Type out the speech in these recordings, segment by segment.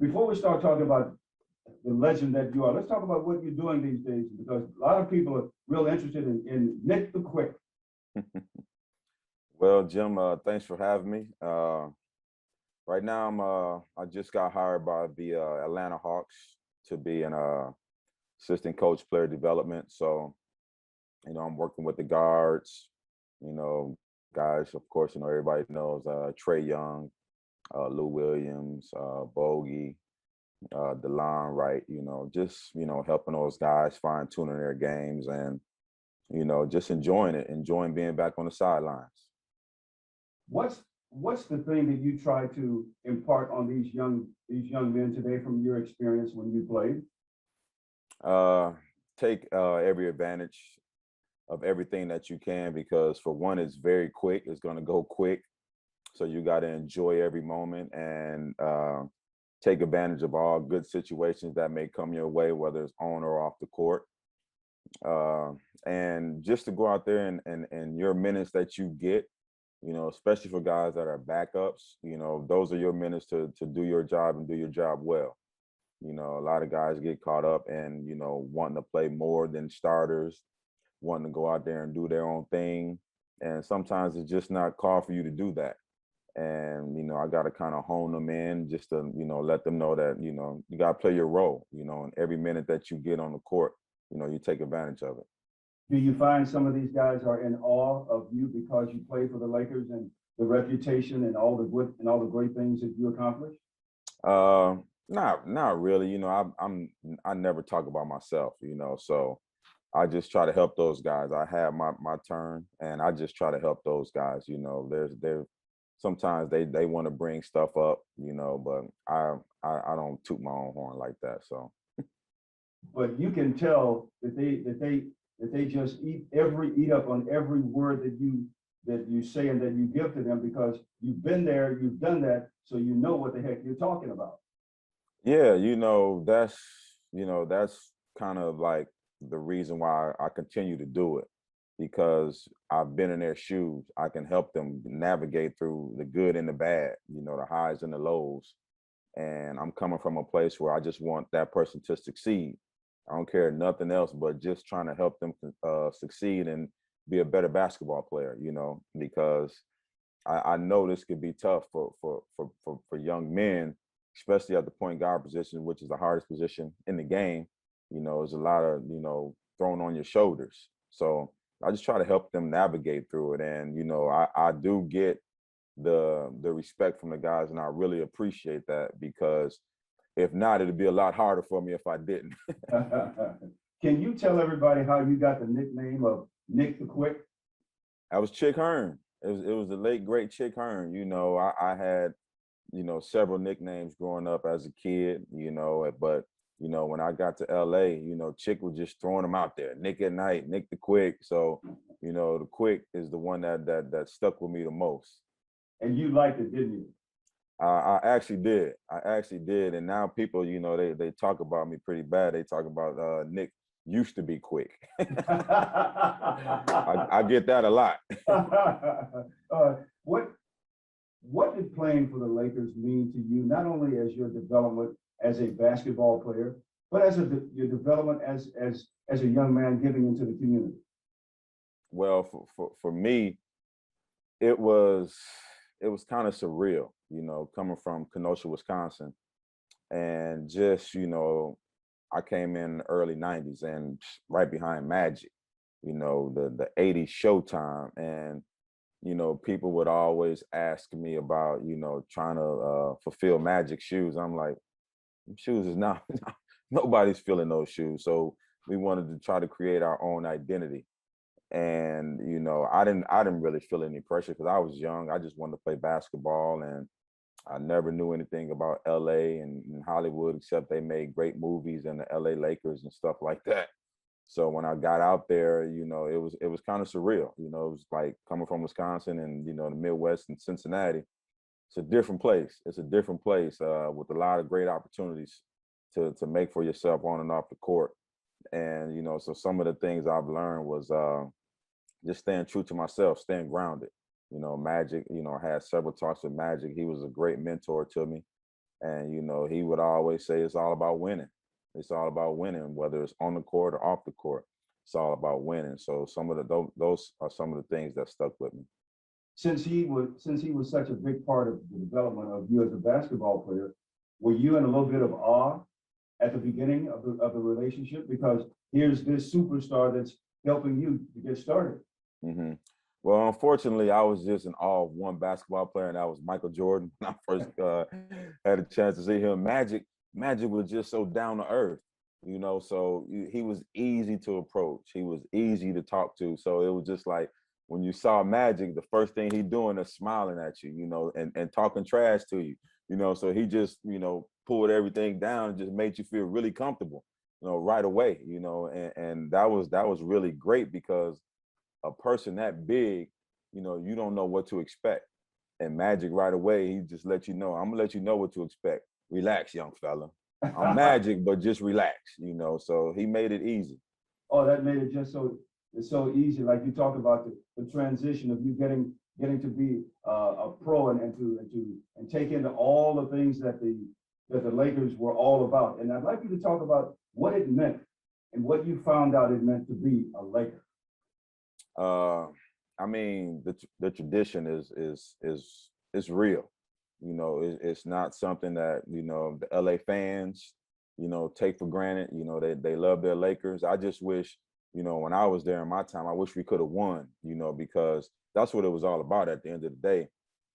Before we start talking about the legend that you are, let's talk about what you're doing these days, because a lot of people are real interested in Nick the Quick. Well, Jim, thanks for having me. Right now, I just got hired by the Atlanta Hawks to be an assistant coach, player development. So, I'm working with the guards. Guys, of course, everybody knows Trey Young, Lou Williams, Bogey, DeLon Wright. Just helping those guys fine tuning their games and just enjoying it, enjoying being back on the sidelines. What's the thing that you try to impart on these young men today from your experience when you played? Take every advantage of everything that you can, because for one, it's very quick. It's going to go quick. So you got to enjoy every moment and take advantage of all good situations that may come your way, whether it's on or off the court. And just to go out there and your minutes that you get, especially for guys that are backups, those are your minutes to do your job and do your job well. A lot of guys get caught up and, wanting to play more than starters, wanting to go out there and do their own thing. And sometimes it's just not called for you to do that. And, I got to kind of hone them in just to, let them know that, you got to play your role, and every minute that you get on the court, you take advantage of it. Do you find some of these guys are in awe of you because you played for the Lakers and the reputation and all the good and all the great things that you accomplished? Not really. I never talk about myself, so I just try to help those guys. I have my turn and I just try to help those guys. There's sometimes they want to bring stuff up, but I don't toot my own horn like that. So but you can tell that they just eat up on every word that you say and that you give to them, because you've been there, you've done that, so you know what the heck you're talking about. Yeah, that's kind of like the reason why I continue to do it, because I've been in their shoes. I can help them navigate through the good and the bad, the highs and the lows. And I'm coming from a place where I just want that person to succeed. I don't care nothing else but just trying to help them succeed and be a better basketball player, because I know this could be tough for young men, especially at the point guard position, which is the hardest position in the game. There's a lot of, thrown on your shoulders. So I just try to help them navigate through it. And, I do get the respect from the guys, and I really appreciate that, because if not, it'd be a lot harder for me if I didn't. Can you tell everybody how you got the nickname of Nick the Quick? I was Chick Hearn. It was the late great Chick Hearn. I had, several nicknames growing up as a kid, but when I got to LA, Chick was just throwing them out there. Nick at Night, Nick the Quick. So, the Quick is the one that stuck with me the most. And you liked it, didn't you? I actually did. And now people, they talk about me pretty bad. They talk about Nick used to be quick. I get that a lot. What did playing for the Lakers mean to you, not only as your development as a basketball player, but as your development as a young man giving into the community? Well, for me, it was kind of surreal, coming from Kenosha, Wisconsin, and just, I came in the early 90s and right behind Magic, the 80s Showtime. And, people would always ask me about, trying to fulfill Magic's shoes. I'm like, shoes is not, nobody's filling those shoes. So we wanted to try to create our own identity. And, I didn't really feel any pressure because I was young. I just wanted to play basketball, and I never knew anything about LA and Hollywood, except they made great movies and the LA Lakers and stuff like that. So when I got out there, it was kind of surreal. It was like coming from Wisconsin and, the Midwest and Cincinnati. It's a different place. It's a different place with a lot of great opportunities to make for yourself on and off the court. And, so some of the things I've learned was just staying true to myself, staying grounded. Magic, I had several talks with Magic. He was a great mentor to me. And, you know, he would always say it's all about winning. It's all about winning, whether it's on the court or off the court. It's all about winning. So some of those are some of the things that stuck with me. Since he was such a big part of the development of you as a basketball player, were you in a little bit of awe at the beginning of the relationship? Because here's this superstar that's helping you to get started. Hmm. Well, unfortunately, I was just in awe of one basketball player, and that was Michael Jordan. When I first had a chance to see him, Magic was just so down to earth, you know. So he was easy to approach. He was easy to talk to. So it was just like when you saw Magic, the first thing he doing is smiling at you, you know, and talking trash to you, you know. So he just, you know, pulled everything down and just made you feel really comfortable, you know, right away, you know. And that was really great because a person that big, you know, you don't know what to expect. And Magic right away, he just let you know, I'm gonna let you know what to expect. Relax, young fella. I'm Magic, but just relax, you know. So he made it easy. Oh, that made it just so it's so easy. Like you talk about the transition of you getting to be a pro and take into all the things that the Lakers were all about. And I'd like you to talk about what it meant and what you found out it meant to be a Laker. Uh, I mean, the tradition is real. You know, it's not something that, you know, the LA fans, you know, take for granted. You know, they love their Lakers. I just wish, you know, when I was there in my time, I wish we could have won. You know, because that's what it was all about. At the end of the day,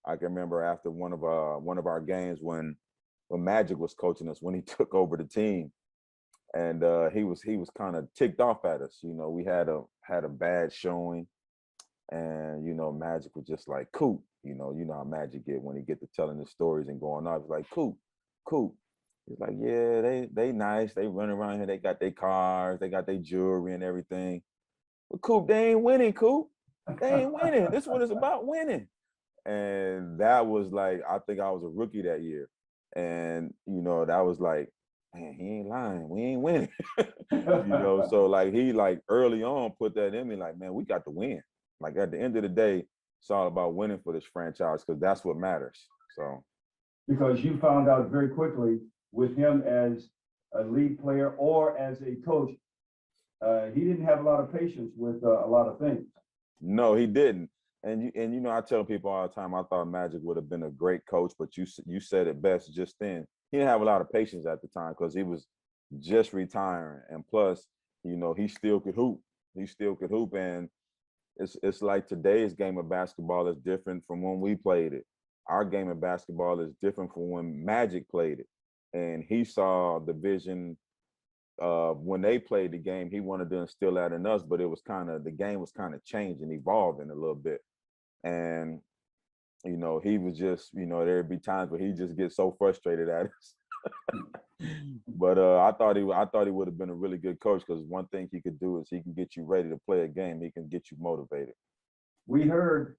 I can remember after one of our games when Magic was coaching us when he took over the team, and he was kind of ticked off at us. You know, we had a bad showing, and you know, Magic was just like, "Coop." You know how Magic get when he get to telling his stories and going off. He's like, "Coop, Coop." He's like, "Yeah, they nice. They run around here. They got their cars. They got their jewelry and everything. But Coop, they ain't winning. Coop, they ain't winning. This is what it's about, winning." And that was like, I think I was a rookie that year, and you know, that was like, man, he ain't lying. We ain't winning. You know, so like he like early on put that in me, like, man, we got to win. Like at the end of the day, it's all about winning for this franchise because that's what matters. So Because you found out very quickly with him as a lead player or as a coach, he didn't have a lot of patience with a lot of things. no, he didn't. And you know, I tell people all the time, I thought Magic would have been a great coach, but you said it best just then. He didn't have a lot of patience at the time because he was just retiring, and plus, you know, he still could hoop. He still could hoop, and it's like today's game of basketball is different from when we played it. Our game of basketball is different from when Magic played it. And he saw the vision when they played the game, he wanted to instill that in us, but it was kind of the game was kind of changing, evolving a little bit. And you know, he was just, you know, there'd be times where he just gets so frustrated at us. But I thought he would have been a really good coach because one thing he could do is he can get you ready to play a game. He can get you motivated. We heard,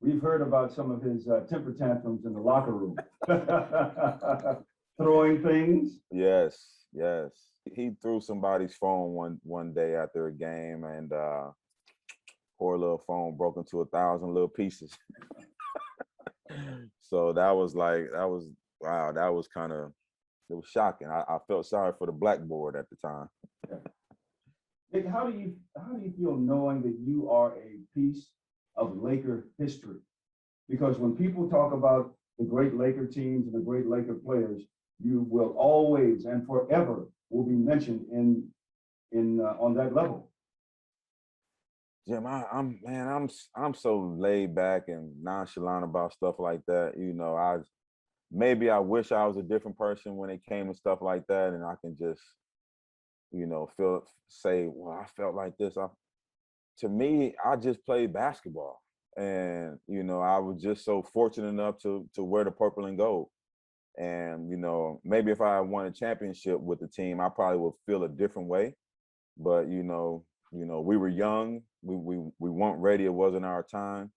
we've heard about some of his temper tantrums in the locker room, throwing things. Yes, yes. He threw somebody's phone one day after a game, and poor little phone broke into 1,000 little pieces. So that was like that was wow. That was kind of it was shocking. I felt sorry for the blackboard at the time. Nick, how do you feel knowing that you are a piece of Laker history? Because when people talk about the great Laker teams and the great Laker players, you will always and forever will be mentioned in on that level. Jim, I'm so laid back and nonchalant about stuff like that. You know, maybe I wish I was a different person when it came to stuff like that, and I can just, you know, say, well, I felt like this. To me, I just played basketball, and you know, I was just so fortunate enough to wear the purple and gold. And you know, maybe if I won a championship with the team, I probably would feel a different way. But we were young. We weren't ready. It wasn't our time.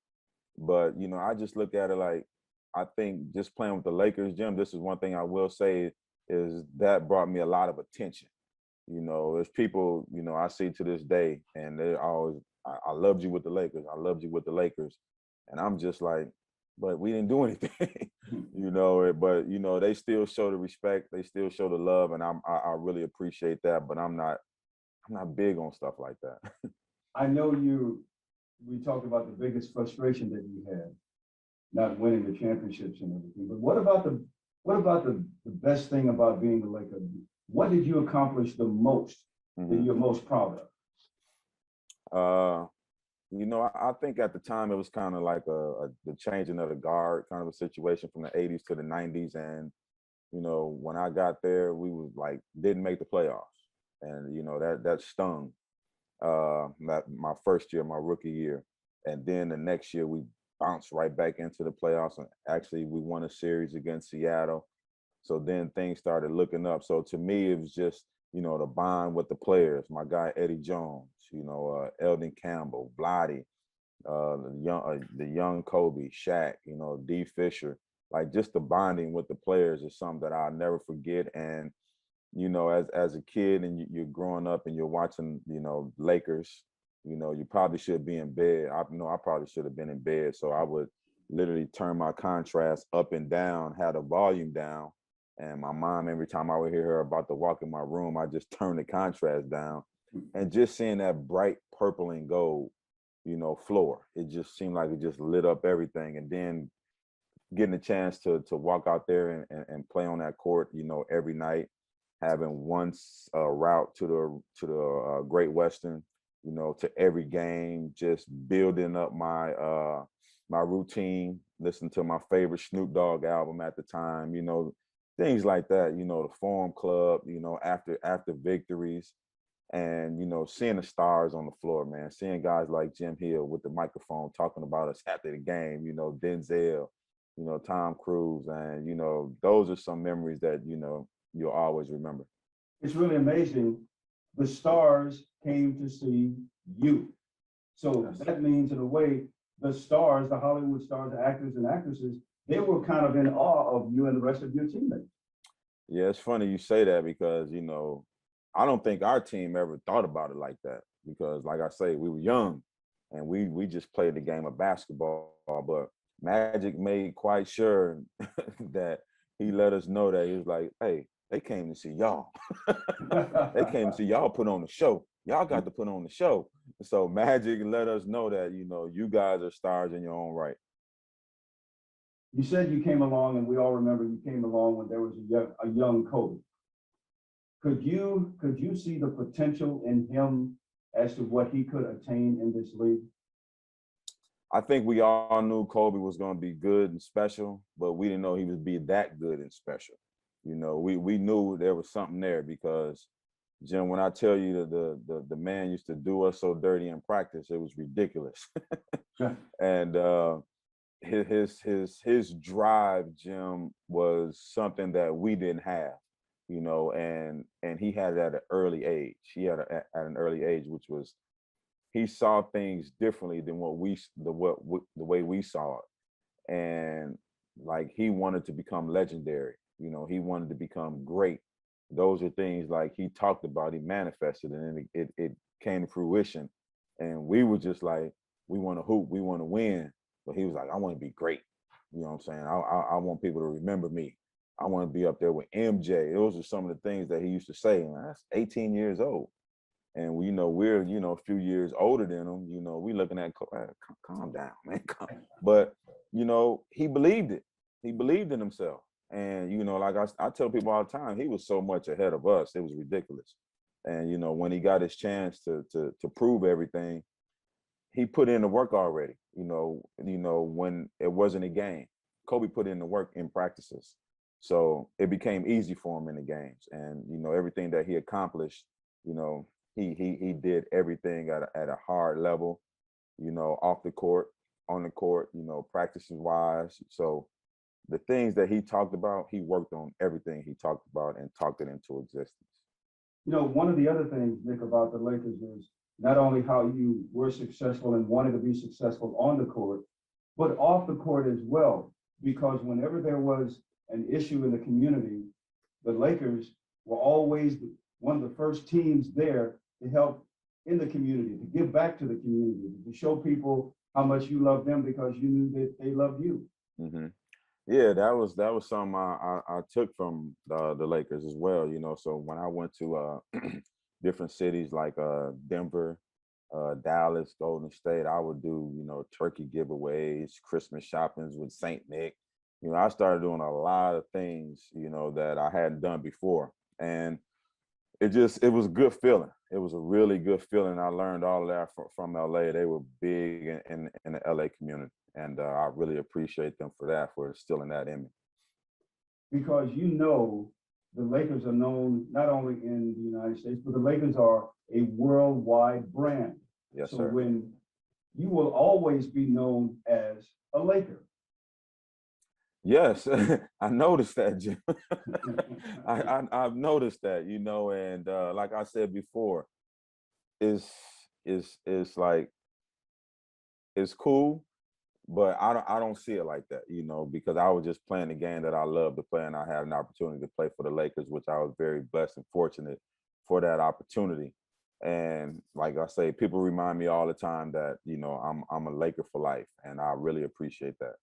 But you know, I just look at it like I think just playing with the Lakers, Jim. This is one thing I will say is that brought me a lot of attention. You know, there's people, you know, I see to this day, and they're always, I loved you with the Lakers. I loved you with the Lakers. And I'm just like, but we didn't do anything, but they still show the respect, they still show the love, and I really appreciate that, but I'm not big on stuff like that. I know we talked about the biggest frustration that you had, not winning the championships and everything, but what about the best thing about being a Laker? What did you accomplish the most that you're most proud of? I think at the time it was kind of like the changing of the guard kind of a situation from the 80s to the 90s. And, when I got there, we was like, didn't make the playoffs. And, that stung my first year, my rookie year. And then the next year we bounced right back into the playoffs. And actually we won a series against Seattle. So then things started looking up. So to me, it was just, the bond with the players, my guy, Eddie Jones, Eldon Campbell, Blotty, the young Kobe, Shaq, D Fisher, like just the bonding with the players is something that I'll never forget. And, as a kid and you're growing up and you're watching, Lakers, you probably should be in bed. I know I probably should have been in bed. So I would literally turn my contrast up and down, had the volume down. And my mom, every time I would hear her about to walk in my room, I just turned the contrast down. And just seeing that bright purple and gold, floor, it just seemed like it just lit up everything. And then getting a chance to walk out there and play on that court, every night, having one route to the Great Western, to every game, just building up my my routine, listen to my favorite Snoop Dogg album at the time, things like that, the Forum Club, after victories, and seeing the stars on the floor, man, seeing guys like Jim Hill with the microphone talking about us after the game, Denzel, Tom Cruise, and those are some memories that you'll always remember. It's really amazing. The stars came to see you. So that means, in a way, the stars, the Hollywood stars, the actors and actresses, they were kind of in awe of you and the rest of your teammates. Yeah, it's funny you say that because, I don't think our team ever thought about it like that because, like I say, we were young and we just played the game of basketball. But Magic made quite sure that he let us know that he was like, hey, they came to see y'all. They came to see y'all put on the show. Y'all got to put on the show. So Magic let us know that, you guys are stars in your own right. You said you came along, and we all remember you came along when there was a young Kobe. Could you see the potential in him as to what he could attain in this league? I think we all knew Kobe was going to be good and special, but we didn't know he would be that good and special. We knew there was something there because, Jim, when I tell you that the man used to do us so dirty in practice, it was ridiculous. And his drive, Jim, was something that we didn't have, and he had it at an early age. He had it at an early age, which was he saw things differently than the way we saw it, and like he wanted to become legendary. He wanted to become great. Those are things like he talked about, he manifested, and it came to fruition. And we were just like, we want to hoop, we want to win. But he was like, I want to be great. You know what I'm saying? I want people to remember me. I want to be up there with MJ. Those are some of the things that he used to say. Man, that's 18 years old. And we're a few years older than him. We looking at, calm down, man. But he believed it. He believed in himself. And like I tell people all the time, he was so much ahead of us. It was ridiculous. And when he got his chance to prove everything, he put in the work already. When it wasn't a game, Kobe put in the work in practices. So it became easy for him in the games. And everything that he accomplished, he did everything at a hard level, off the court, on the court, practices wise. So the things that he talked about, he worked on everything he talked about and talked it into existence. One of the other things, Nick, about the Lakers is not only how you were successful and wanted to be successful on the court, but off the court as well. Because whenever there was an issue in the community, the Lakers were always one of the first teams there to help in the community, to give back to the community, to show people how much you love them because you knew that they loved you. hmm Yeah, that was something I took from the Lakers as well. You know, so when I went to different cities like Denver, Dallas, Golden State, I would do, turkey giveaways, Christmas shoppings with Saint Nick. You know, I started doing a lot of things, that I hadn't done before. And it was a good feeling. It was a really good feeling. I learned all of that from LA. They were big in the LA community. And I really appreciate them for that, for instilling that in me. Because the Lakers are known not only in the United States, but the Lakers are a worldwide brand. Yes, So sir. when you will always be known as a Laker. Yes, I noticed that, Jim. I've noticed that, and like I said before, it's it's like it's cool, but I don't see it like that, because I was just playing the game that I love to play, and I had an opportunity to play for the Lakers, which I was very blessed and fortunate for that opportunity. And like I say, people remind me all the time that I'm a Laker for life, and I really appreciate that.